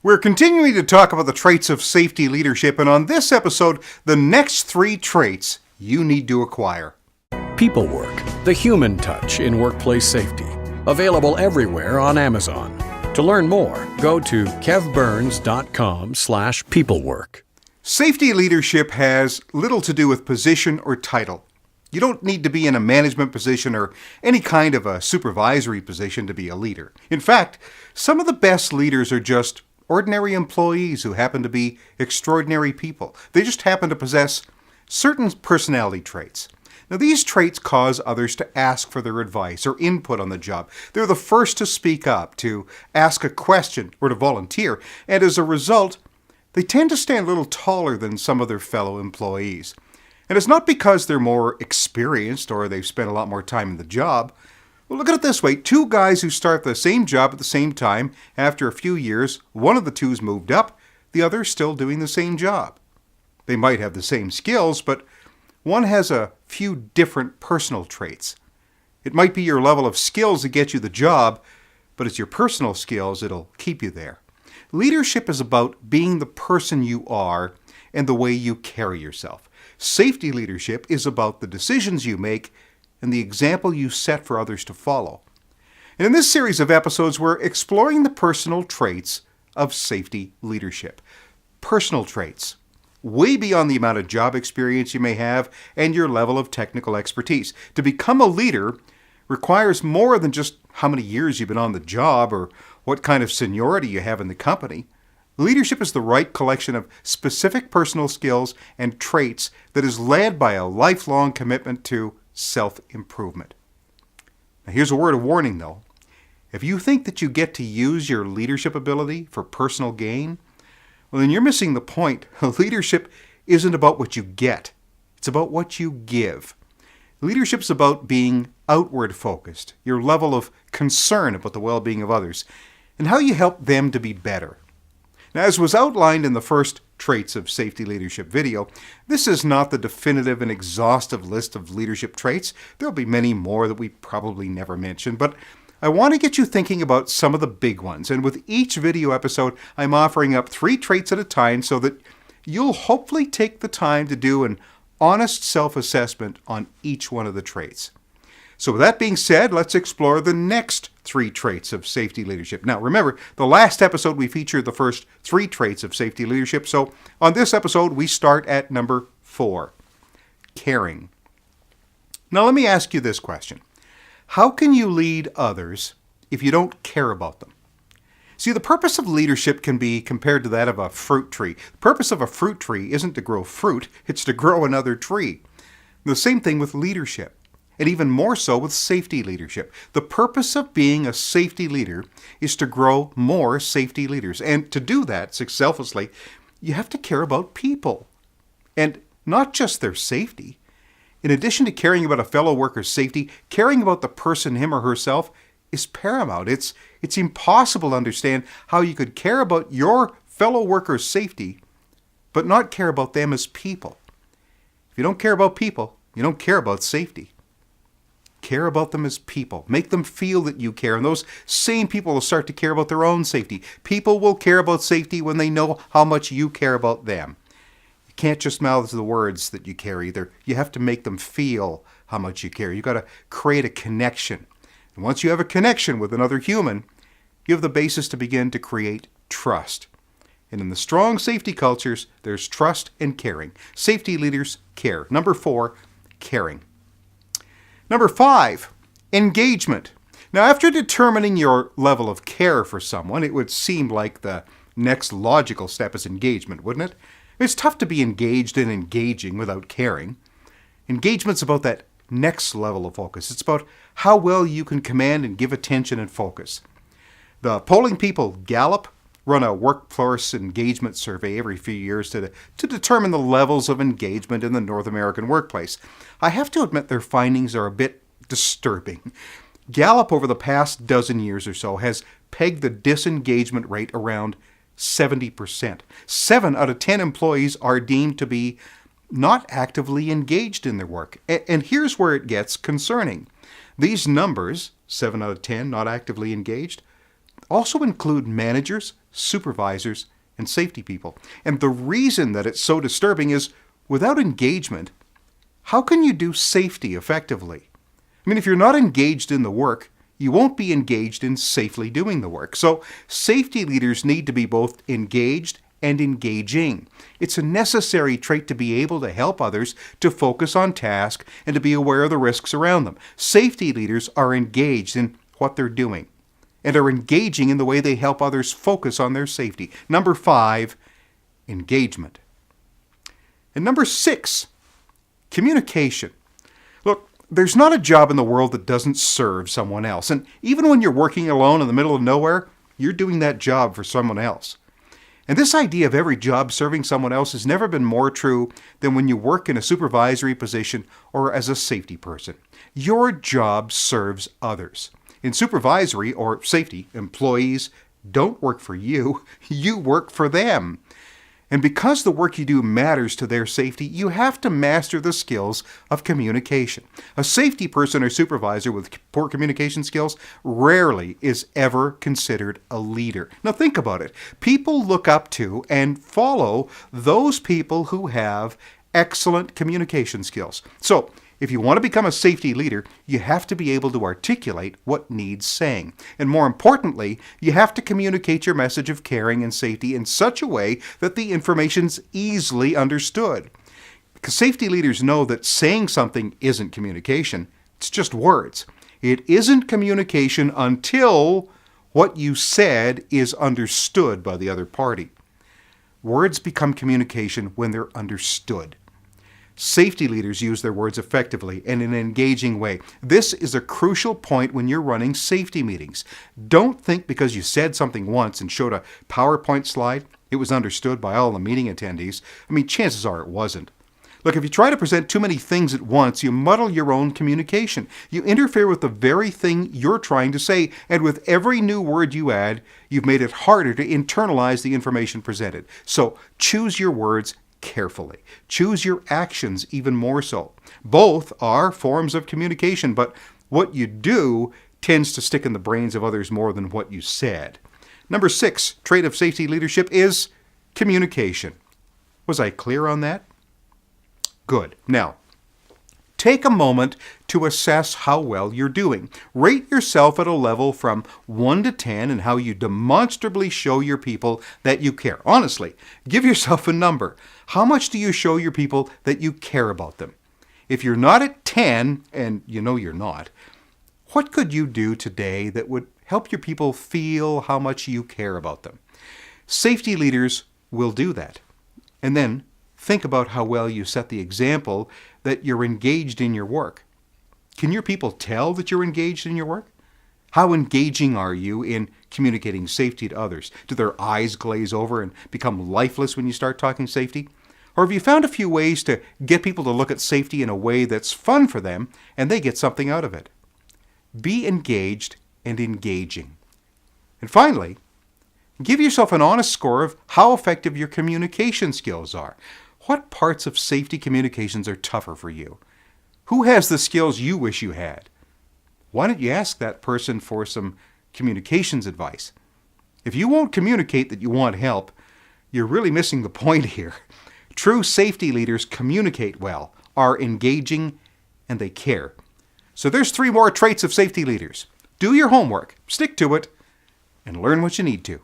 We're continuing to talk about the traits of safety leadership, and on this episode, the next 3 traits you need to acquire. PeopleWork, the human touch in workplace safety. Available everywhere on Amazon. To learn more, go to kevburns.com/peoplework. Safety leadership has little to do with position or title. You don't need to be in a management position or any kind of a supervisory position to be a leader. In fact, some of the best leaders are just ordinary employees who happen to be extraordinary people. They just happen to possess certain personality traits. Now, these traits cause others to ask for their advice or input on the job. They're the first to speak up, to ask a question, or to volunteer, and as a result, they tend to stand a little taller than some of their fellow employees. And it's not because they're more experienced or they've spent a lot more time in the job. Well, look at it this way. 2 guys who start the same job at the same time, after a few years, one of the two's moved up, the other's still doing the same job. They might have the same skills, but one has a few different personal traits. It might be your level of skills that get you the job, but it's your personal skills that'll keep you there. Leadership is about being the person you are and the way you carry yourself. Safety leadership is about the decisions you make and the example you set for others to follow. And in this series of episodes, we're exploring the personal traits of safety leadership. Personal traits, way beyond the amount of job experience you may have and your level of technical expertise. To become a leader requires more than just how many years you've been on the job or what kind of seniority you have in the company. Leadership is the right collection of specific personal skills and traits that is led by a lifelong commitment to self-improvement. Now, here's a word of warning, though. If you think that you get to use your leadership ability for personal gain, well, then you're missing the point. Leadership isn't about what you get. It's about what you give. Leadership's about being outward focused, your level of concern about the well-being of others, and how you help them to be better. Now, as was outlined in the first Traits of Safety Leadership video, this is not the definitive and exhaustive list of leadership traits. There'll be many more that we probably never mention, but I want to get you thinking about some of the big ones. And with each video episode, I'm offering up 3 traits at a time so that you'll hopefully take the time to do an honest self-assessment on each one of the traits. So with that being said, let's explore the next 3 traits of safety leadership. Now remember, the last episode we featured the first 3 traits of safety leadership. So on this episode, we start at number 4, caring. Now let me ask you this question. How can you lead others if you don't care about them? See, the purpose of leadership can be compared to that of a fruit tree. The purpose of a fruit tree isn't to grow fruit, it's to grow another tree. The same thing with leadership. And even more so with safety leadership. The purpose of being a safety leader is to grow more safety leaders. And to do that selflessly, you have to care about people. And not just their safety. In addition to caring about a fellow worker's safety, caring about the person, him or herself, is paramount. It's impossible to understand how you could care about your fellow worker's safety, but not care about them as people. If you don't care about people, you don't care about safety. Care about them as people. Make them feel that you care, and those same people will start to care about their own safety. People will care about safety when they know how much you care about them. You can't just mouth the words that you care either. You have to make them feel how much you care. You've got to create a connection. And once you have a connection with another human, you have the basis to begin to create trust. And in the strong safety cultures, there's trust and caring. Safety leaders care. Number 4, caring. Number 5, engagement. Now, after determining your level of care for someone, it would seem like the next logical step is engagement, wouldn't it? It's tough to be engaged and engaging without caring. Engagement's about that next level of focus. It's about how well you can command and give attention and focus. The polling people Gallup run a workforce engagement survey every few years to determine the levels of engagement in the North American workplace. I have to admit their findings are a bit disturbing. Gallup over the past dozen years or so has pegged the disengagement rate around 70%. 7 out of 10 employees are deemed to be not actively engaged in their work. And here's where it gets concerning. These numbers, 7 out of 10 not actively engaged, also include managers, supervisors, and safety people. And the reason that it's so disturbing is without engagement, how can you do safety effectively? I mean, if you're not engaged in the work, you won't be engaged in safely doing the work. So safety leaders need to be both engaged and engaging. It's a necessary trait to be able to help others to focus on task and to be aware of the risks around them. Safety leaders are engaged in what they're doing and are engaging in the way they help others focus on their safety. Number 5, engagement. And number 6, communication. Look, there's not a job in the world that doesn't serve someone else. And even when you're working alone in the middle of nowhere, you're doing that job for someone else. And this idea of every job serving someone else has never been more true than when you work in a supervisory position or as a safety person. Your job serves others. In supervisory or safety, employees don't work for you, you work for them. And because the work you do matters to their safety, you have to master the skills of communication. A safety person or supervisor with poor communication skills rarely is ever considered a leader. Now think about it. People look up to and follow those people who have excellent communication skills. So, if you want to become a safety leader, you have to be able to articulate what needs saying. And more importantly, you have to communicate your message of caring and safety in such a way that the information's easily understood. Because safety leaders know that saying something isn't communication, it's just words. It isn't communication until what you said is understood by the other party. Words become communication when they're understood. Safety leaders use their words effectively and in an engaging way. This is a crucial point when you're running safety meetings. Don't think because you said something once and showed a PowerPoint slide, it was understood by all the meeting attendees. I mean, chances are it wasn't. Look, if you try to present too many things at once, you muddle your own communication. You interfere with the very thing you're trying to say, and with every new word you add, you've made it harder to internalize the information presented. So choose your words carefully. Choose your actions even more so. Both are forms of communication, but what you do tends to stick in the brains of others more than what you said. Number 6 trait of safety leadership is communication. Was I clear on that? Good. Now, take a moment to assess how well you're doing. Rate yourself at a level from 1 to 10 in how you demonstrably show your people that you care. Honestly, give yourself a number. How much do you show your people that you care about them? If you're not at 10, and you know you're not, what could you do today that would help your people feel how much you care about them? Safety leaders will do that. And then think about how well you set the example that you're engaged in your work. Can your people tell that you're engaged in your work? How engaging are you in communicating safety to others? Do their eyes glaze over and become lifeless when you start talking safety? Or have you found a few ways to get people to look at safety in a way that's fun for them and they get something out of it? Be engaged and engaging. And finally, give yourself an honest score of how effective your communication skills are. What parts of safety communications are tougher for you? Who has the skills you wish you had? Why don't you ask that person for some communications advice? If you won't communicate that you want help, you're really missing the point here. True safety leaders communicate well, are engaging, and they care. So there's 3 more traits of safety leaders. Do your homework, stick to it, and learn what you need to.